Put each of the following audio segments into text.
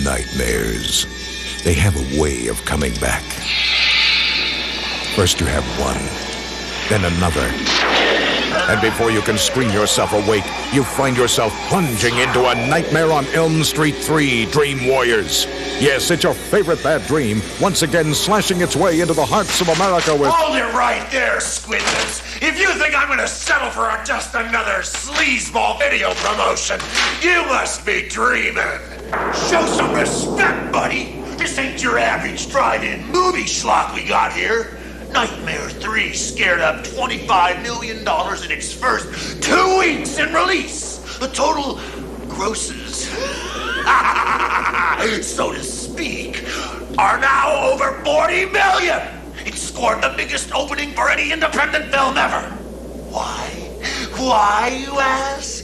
Nightmares. They have a way of coming back. First you have one, then another. And before you can scream yourself awake, you find yourself plunging into a Nightmare on Elm Street 3, Dream Warriors. Yes, it's your favorite bad dream, once again slashing its way into the hearts of America with... Hold it right there, Squidlips. If you think I'm going to settle for just another sleazeball video promotion, you must be dreaming. Show some respect, buddy. This ain't your average drive-in movie schlock we got here. Nightmare 3 scared up $25 million in its first 2 weeks in release. The total grosses, so to speak, are now over 40 million. It scored the biggest opening for any independent film ever. Why? Why, you ask?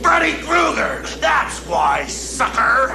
Freddy Krueger, that's why, sucker.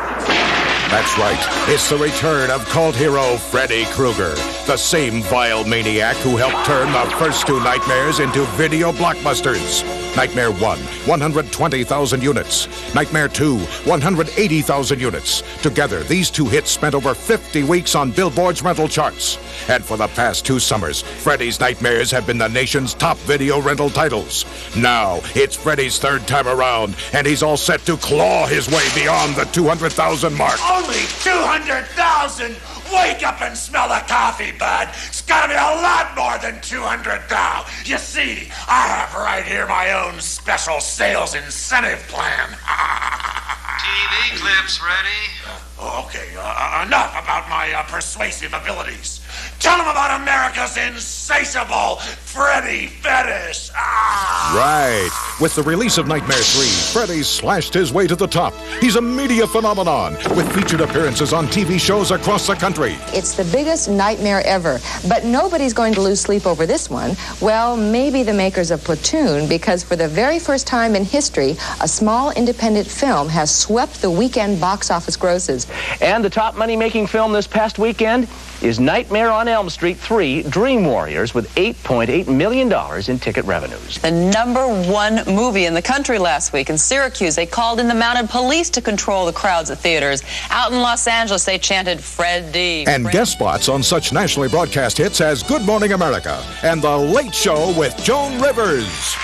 That's right. It's the return of cult hero Freddy Krueger, the same vile maniac who helped turn the first 2 Nightmares into video blockbusters. Nightmare 1, 120,000 units. Nightmare 2, 180,000 units. Together, these 2 hits spent over 50 weeks on Billboard's rental charts. And for the past 2 summers, Freddy's Nightmares have been the nation's top video rental titles. Now, it's Freddy's 3rd time around, and he's all set to claw his way beyond the 200,000 mark. Only 200,000? Wake up and smell the coffee, bud. It's gotta be a lot more than 200,000. You see, I have right here my own special sales incentive plan. TV clips ready? Okay, enough about my persuasive abilities. Tell them about America's insatiable Freddy fetish. Right. With the release of Nightmare 3, Freddy slashed his way to the top. He's a media phenomenon with featured appearances on TV shows across the country. It's the biggest nightmare ever, but nobody's going to lose sleep over this one. Well, maybe the makers of Platoon, because for the very first time in history, a small independent film has swept the weekend box office grosses. And the top money-making film this past weekend is Nightmare on Elm Street 3, Dream Warriors, with $8.8 million in ticket revenues. The #1 movie in the country last week in Syracuse. They called in the mounted police to control the crowds at theaters. Out in Los Angeles, they chanted Freddy. And guest spots on such nationally broadcast hits as Good Morning America and The Late Show with Joan Rivers.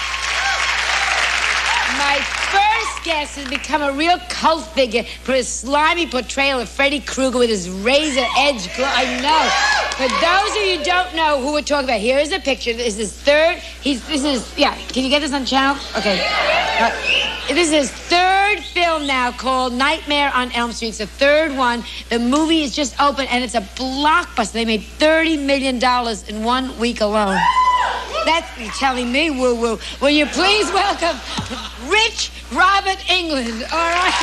My first guest has become a real cult figure for his slimy portrayal of Freddy Krueger with his razor-edge glow. I know. For those of you who don't know who we're talking about, here is a picture. This is his third. Can you get this on channel? Okay. This is his 3rd film now called Nightmare on Elm Street. It's the 3rd one. The movie is just open, and it's a blockbuster. They made $30 million in 1 week alone. That's you telling me, woo-woo. Will you please welcome Rich Robert Englund, all right?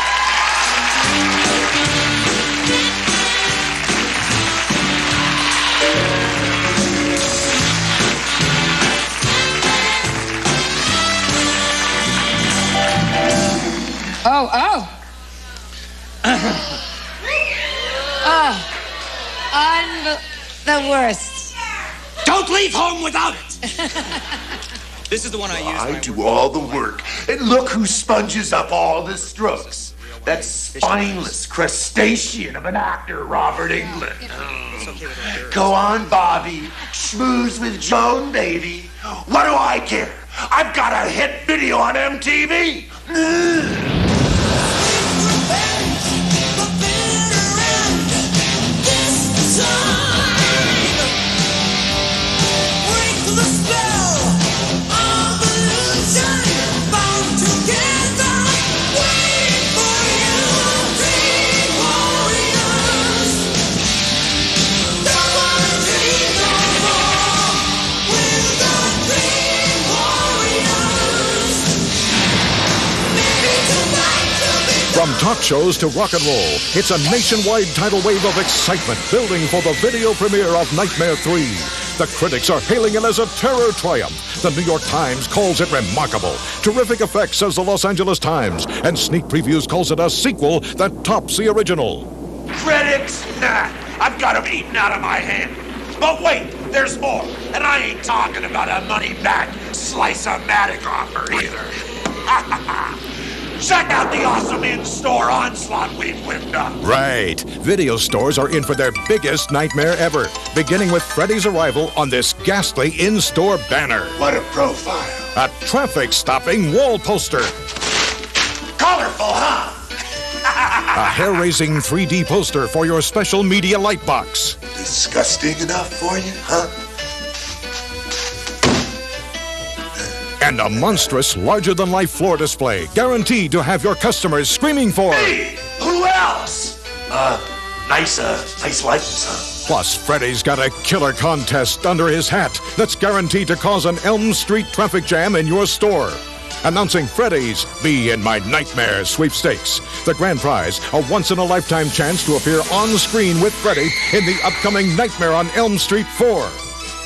The worst. Don't leave home without it. This is the one I use. I do all the work, and look who sponges up all the strokes. That spineless crustacean of an actor, Robert Englund. Go on, Bobby. Schmooze with Joan, baby. What do I care? I've got a hit video on MTV. From talk shows to rock and roll, it's a nationwide tidal wave of excitement building for the video premiere of Nightmare 3. The critics are hailing it as a terror triumph. The New York Times calls it remarkable. Terrific effects, says the Los Angeles Times. And Sneak Previews calls it a sequel that tops the original. Critics? Nah, I've got them eaten out of my hand. But wait, there's more. And I ain't talking about a money-back slice-o-matic offer either. Check out the awesome in-store onslaught we've whipped up. Right. Video stores are in for their biggest nightmare ever, beginning with Freddy's arrival on this ghastly in-store banner. What a profile. A traffic-stopping wall poster. Colorful, huh? A hair-raising 3D poster for your special media light box. Disgusting enough for you, huh? And a monstrous, larger-than-life floor display, guaranteed to have your customers screaming for... Hey, who else? Nice likeness, huh? Plus, Freddy's got a killer contest under his hat that's guaranteed to cause an Elm Street traffic jam in your store. Announcing Freddy's Be in My Nightmare sweepstakes. The grand prize, a once-in-a-lifetime chance to appear on screen with Freddy in the upcoming Nightmare on Elm Street 4.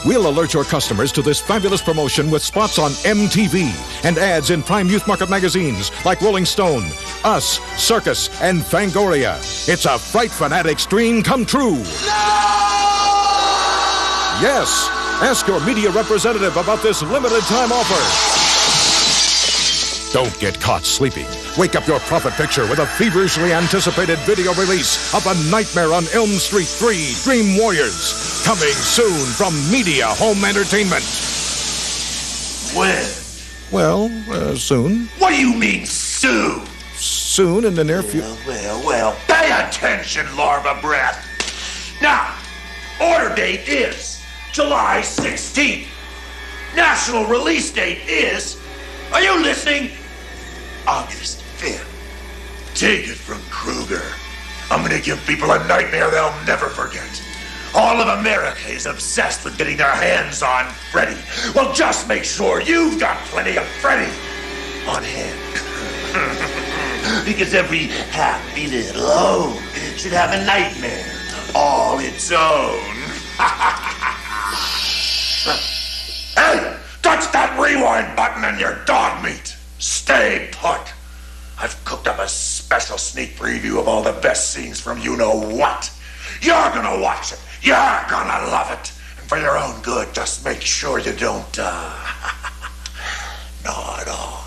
We'll alert your customers to this fabulous promotion with spots on MTV and ads in prime youth market magazines like Rolling Stone, Us, Circus, and Fangoria. It's a Fright Fanatic's dream come true. No! Yes, ask your media representative about this limited time offer. Don't get caught sleeping. Wake up your profit picture with a feverishly anticipated video release of A Nightmare on Elm Street 3 Dream Warriors. Coming soon from Media Home Entertainment. When? Well, soon. What do you mean, soon? Soon in the near future. Well, pay attention, larva breath. Now, order date is July 16th. National release date is, are you listening? August 5th. Take it from Kruger. I'm gonna give people a nightmare they'll never forget. All of America is obsessed with getting their hands on Freddy. Well, just make sure you've got plenty of Freddy on hand. Because every happy little home should have a nightmare all its own. Hey, touch that rewind button and your dog meat. Stay put. I've cooked up a special sneak preview of all the best scenes from you-know-what. You're gonna watch it. You're gonna love it. And for your own good, just make sure you don't, nod off.